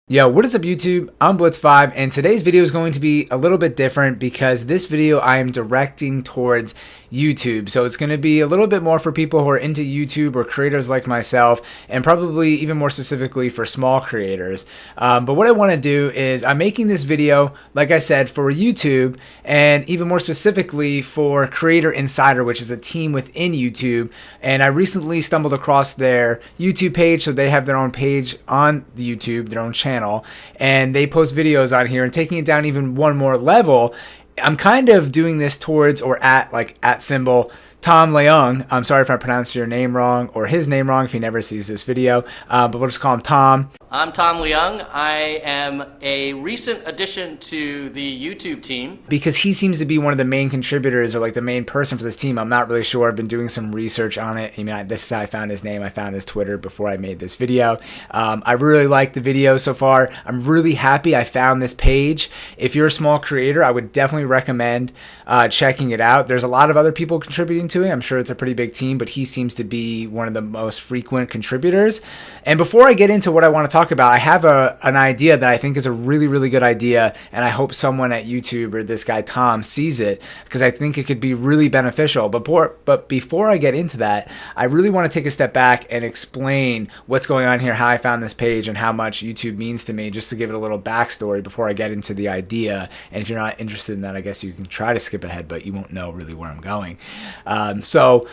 Yo, what is up YouTube? I'm Blitz5 and today's video is going to be a little bit different because this video I am directing towards YouTube. So it's going to be a little bit more for people who are into YouTube or creators like myself, and probably even more specifically for small creators. But what I want to do is I'm making this video, like I said, for YouTube, and even more specifically for Creator Insider, which is a team within YouTube. And I recently stumbled across their YouTube page, so they have their own page on the YouTube, their own channel, and they post videos on here. And taking it down even one more level, I'm kind of doing this towards or at symbol Tom Leung. I'm sorry if I pronounced your name wrong or his name wrong if he never sees this video, but we'll just call him Tom. I'm Tom Leung. I am a recent addition to the YouTube team. Because he seems to be one of the main contributors or like the main person for this team. I'm not really sure. I've been doing some research on it. I mean, this is how I found his name. I found his Twitter before I made this video. I really like the video so far. I'm really happy I found this page. If you're a small creator, I would definitely recommend checking it out. There's a lot of other people contributing to it. I'm sure it's a pretty big team, but he seems to be one of the most frequent contributors. And before I get into what I want to talk about, I have an idea that I think is a really, really good idea, and I hope someone at YouTube or this guy Tom sees it, because I think it could be really beneficial. But before I get into that, I really want to take a step back and explain what's going on here, how I found this page, and how much YouTube means to me, just to give it a little backstory before I get into the idea. And if you're not interested in that, I guess you can try to skip ahead, but you won't know really where I'm going. So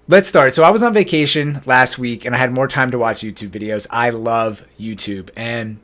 let's start. So I was on vacation last week and I had more time to watch YouTube videos. I love YouTube, and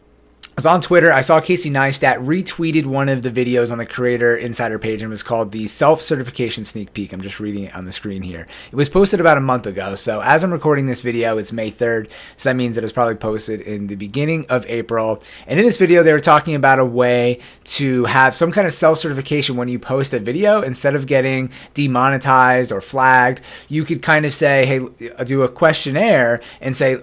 I was on Twitter. I saw Casey Neistat retweeted one of the videos on the Creator Insider page, and it was called the Self-Certification Sneak Peek. I'm just reading it on the screen here. It was posted about a month ago. So as I'm recording this video, it's May 3rd. So that means that it was probably posted in the beginning of April. And in this video, they were talking about a way to have some kind of self-certification when you post a video. Instead of getting demonetized or flagged, you could kind of say, hey, do a questionnaire and say,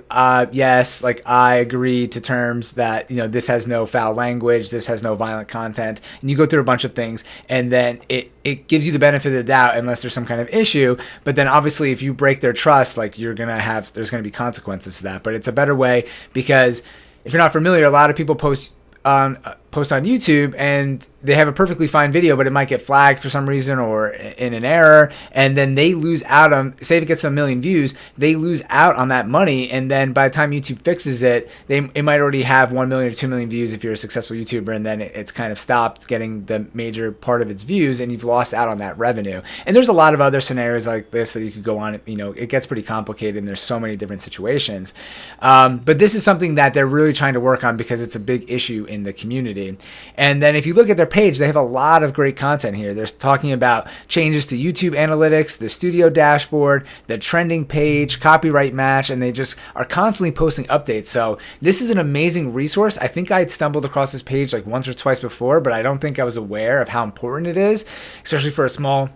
yes, like I agree to terms that, this has no foul language, this has no violent content, and you go through a bunch of things, and then it gives you the benefit of the doubt unless there's some kind of issue. But then obviously if you break their trust, like there's gonna be consequences to that. But it's a better way, because if you're not familiar, a lot of people post on YouTube and they have a perfectly fine video, but it might get flagged for some reason or in an error, and then they lose out on, say if it gets a million views, they lose out on that money. And then by the time YouTube fixes it, it might already have 1 million or 2 million views if you're a successful YouTuber, and then it's kind of stopped getting the major part of its views, and you've lost out on that revenue. And there's a lot of other scenarios like this that you could go on. It gets pretty complicated, and there's so many different situations. But this is something that they're really trying to work on because it's a big issue in the community. And then if you look at their page, they have a lot of great content here. They're talking about changes to YouTube analytics, the studio dashboard, the trending page, copyright match, and they just are constantly posting updates. So this is an amazing resource. I think I had stumbled across this page like once or twice before, but I don't think I was aware of how important it is, especially for a small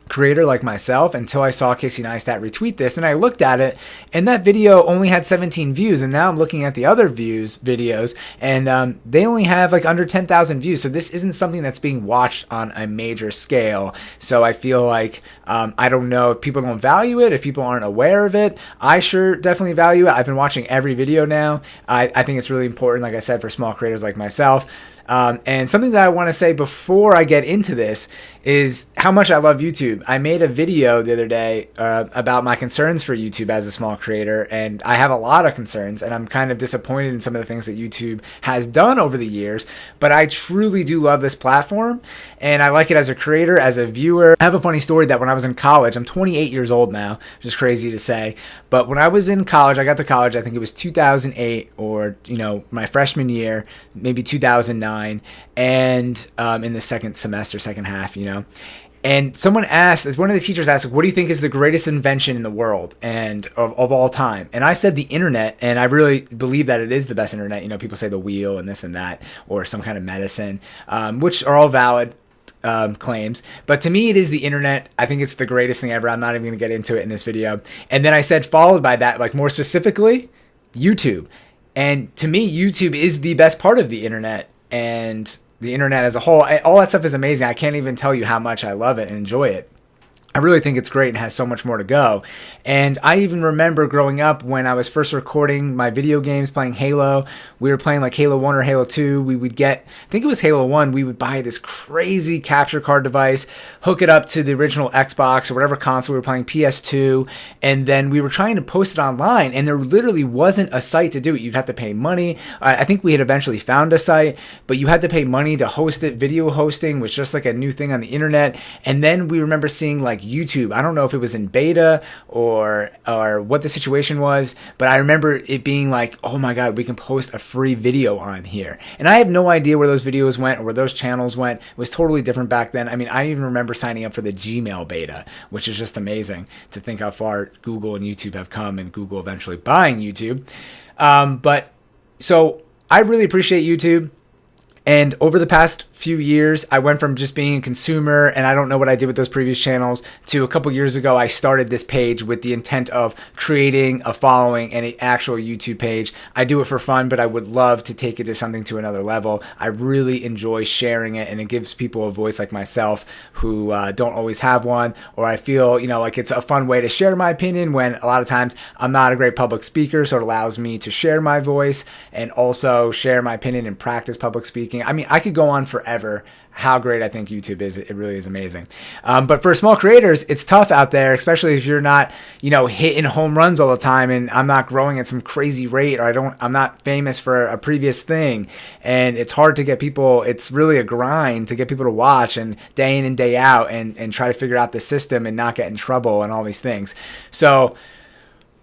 creator like myself, until I saw Casey Neistat retweet this. And I looked at it, and that video only had 17 views, and now I'm looking at the other videos, and they only have like under 10,000 views. So this isn't something that's being watched on a major scale. So I feel like I don't know if people don't value it, if people aren't aware of it. I sure definitely value it. I've been watching every video now. I think it's really important, like I said, for small creators like myself. And something that I want to say before I get into this is how much I love YouTube. I made a video the other day about my concerns for YouTube as a small creator, and I have a lot of concerns, and I'm kind of disappointed in some of the things that YouTube has done over the years, but I truly do love this platform, and I like it as a creator, as a viewer. I have a funny story that when I was in college, I'm 28 years old now, which is crazy to say, but when I was in college, I got to college, I think it was 2008 or, my freshman year, maybe 2009, and in the second half, and someone asked, one of the teachers asked, what do you think is the greatest invention in the world and of all time? And I said the internet, and I really believe that it is the best internet. People say the wheel and this and that, or some kind of medicine, which are all valid claims, but to me it is the internet. I think it's the greatest thing ever. I'm not even going to get into it in this video. And then I said, followed by that, like more specifically, YouTube. And to me, YouTube is the best part of the internet, and the internet as a whole, all that stuff is amazing. I can't even tell you how much I love it and enjoy it. I really think it's great and has so much more to go. And I even remember growing up when I was first recording my video games, playing Halo. We were playing like Halo 1 or Halo 2. We would get, I think it was Halo 1, we would buy this crazy capture card device, hook it up to the original Xbox or whatever console we were playing, PS2, and then we were trying to post it online, and there literally wasn't a site to do it. You'd have to pay money. I think we had eventually found a site, but you had to pay money to host it. Video hosting was just like a new thing on the internet. And then we remember seeing like YouTube. I don't know if it was in beta or what the situation was, but I remember it being like, oh my God, we can post a free video on here. And I have no idea where those videos went or where those channels went. It was totally different back then. I mean, I even remember signing up for the Gmail beta, which is just amazing to think how far Google and YouTube have come, and Google eventually buying YouTube. But so I really appreciate YouTube. And over the past few years, I went from just being a consumer, and I don't know what I did with those previous channels, to a couple years ago, I started this page with the intent of creating a following and an actual YouTube page. I do it for fun, but I would love to take it to something to another level. I really enjoy sharing it, and it gives people a voice like myself who don't always have one, or I feel, like it's a fun way to share my opinion when a lot of times I'm not a great public speaker, so it allows me to share my voice and also share my opinion and practice public speaking. I mean, I could go on forever how great I think YouTube is. It really is amazing. But for small creators, it's tough out there, especially if you're not, hitting home runs all the time, and I'm not growing at some crazy rate, or I'm not famous for a previous thing. And it's hard to get people, it's really a grind to get people to watch and day in and day out and try to figure out the system and not get in trouble and all these things. So,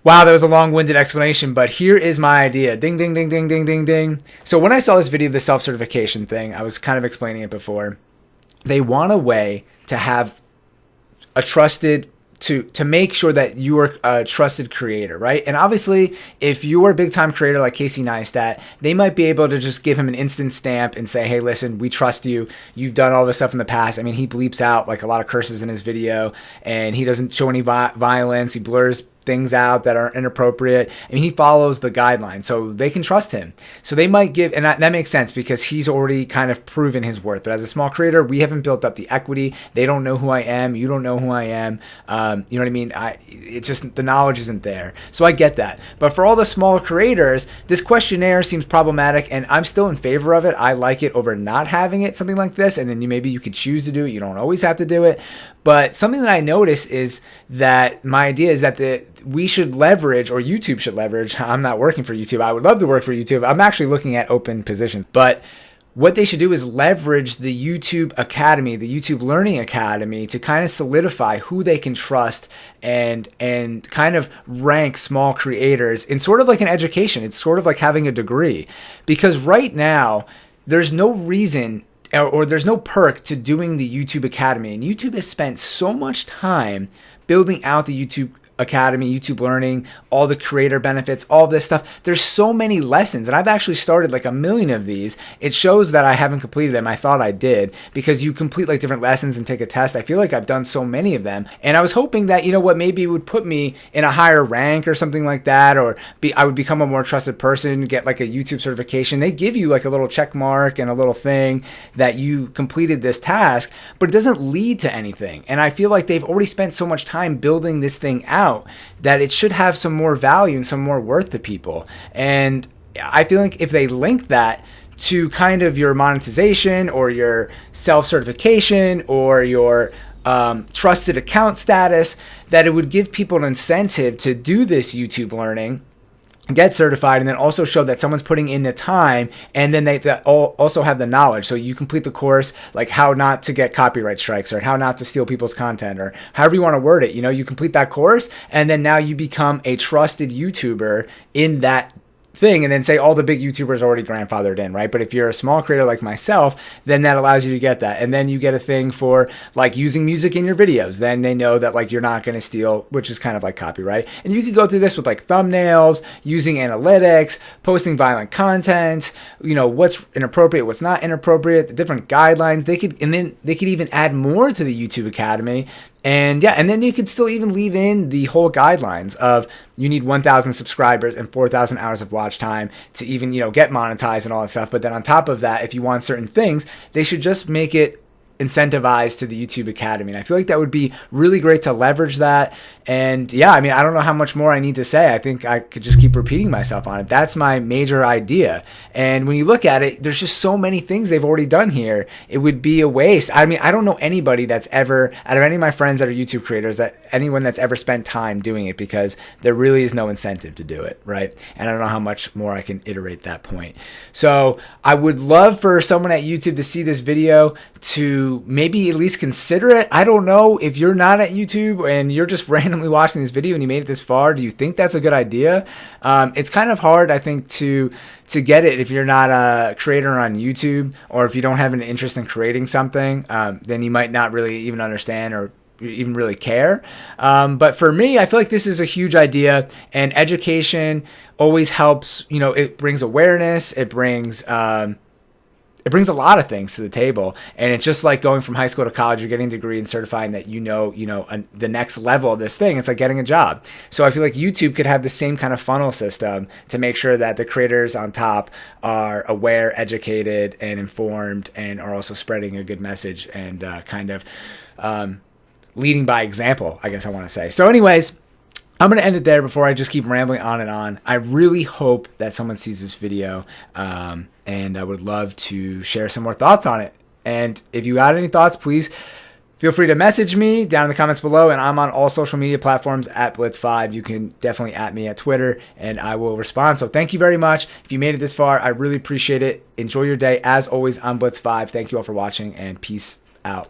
wow, that was a long-winded explanation, but here is my idea. Ding, ding, ding, ding, ding, ding, ding. So when I saw this video of the self-certification thing, I was kind of explaining it before. They want a way to have a trusted, to make sure that you are a trusted creator, right? And obviously, if you're a big-time creator like Casey Neistat, they might be able to just give him an instant stamp and say, hey, listen, we trust you. You've done all this stuff in the past. I mean, he bleeps out like a lot of curses in his video, and he doesn't show any violence. He blurs things out that are inappropriate, and he follows the guidelines, so they can trust him. So they might give, and that makes sense because he's already kind of proven his worth. But as a small creator, we haven't built up the equity. They don't know who I am. You don't know who I am. You know what I mean? It's just the knowledge isn't there. So I get that. But for all the small creators, this questionnaire seems problematic, and I'm still in favor of it. I like it over not having it, something like this, and then maybe you could choose to do it. You don't always have to do it. But something that I noticed is that my idea is that we should leverage, or YouTube should leverage. I'm not working for YouTube. I would love to work for YouTube. I'm actually looking at open positions. But what they should do is leverage the YouTube Academy, the YouTube Learning Academy, to kind of solidify who they can trust and kind of rank small creators in sort of like an education. It's sort of like having a degree. Because right now, there's no reason or there's no perk to doing the YouTube Academy. And YouTube has spent so much time building out the YouTube Academy, YouTube Learning, all the creator benefits, all this stuff. There's so many lessons, and I've actually started like 1 million of these. It shows that I haven't completed them. I thought I did, because you complete like different lessons and take a test. I feel like I've done so many of them, and I was hoping that, maybe it would put me in a higher rank or something like that, or I would become a more trusted person, get like a YouTube certification. They give you like a little check mark and a little thing that you completed this task, but it doesn't lead to anything. And I feel like they've already spent so much time building this thing out that it should have some more value and some more worth to people. And I feel like if they link that to kind of your monetization or your self-certification or your trusted account status, that it would give people an incentive to do this YouTube learning, get certified, and then also show that someone's putting in the time, and then they also have the knowledge. So you complete the course, like how not to get copyright strikes, or how not to steal people's content, or however you want to word it. You complete that course, and then now you become a trusted YouTuber in that thing, and then say all the big YouTubers are already grandfathered in, right? But if you're a small creator like myself, then that allows you to get that. And then you get a thing for like using music in your videos. Then they know that like you're not going to steal, which is kind of like copyright. And you could go through this with like thumbnails, using analytics, posting violent content, what's inappropriate, what's not inappropriate, the different guidelines. They could even add more to the YouTube Academy. And then you could still even leave in the whole guidelines of you need 1,000 subscribers and 4,000 hours of watch time to even, get monetized and all that stuff. But then on top of that, if you want certain things, they should just make it incentivized to the YouTube Academy. And I feel like that would be really great to leverage that. And yeah, I mean, I don't know how much more I need to say. I think I could just keep repeating myself on it. That's my major idea. And when you look at it, there's just so many things they've already done here. It would be a waste. I mean, I don't know anybody that's ever, out of any of my friends that are YouTube creators, that anyone that's ever spent time doing it, because there really is no incentive to do it, right? And I don't know how much more I can iterate that point. So I would love for someone at YouTube to see this video, to maybe at least consider it. I don't know, if you're not at YouTube and you're just randomly watching this video and you made it this far, do you think that's a good idea? It's kind of hard, I think, to get it if you're not a creator on YouTube, or if you don't have an interest in creating something, then you might not really even understand or even really care. But for me, I feel like this is a huge idea, and education always helps. You know, it brings awareness, it brings a lot of things to the table. And it's just like going from high school to college, you're getting a degree and certifying that the next level of this thing. It's like getting a job. So I feel like YouTube could have the same kind of funnel system to make sure that the creators on top are aware, educated, and informed, and are also spreading a good message and leading by example, I guess I want to say. So anyways, I'm going to end it there before I just keep rambling on and on. I really hope that someone sees this video, and I would love to share some more thoughts on it. And if you got any thoughts, please feel free to message me down in the comments below, and I'm on all social media platforms at Blitz5. You can definitely at me at Twitter, and I will respond. So thank you very much. If you made it this far, I really appreciate it. Enjoy your day. As always, I'm Blitz5. Thank you all for watching, and peace out.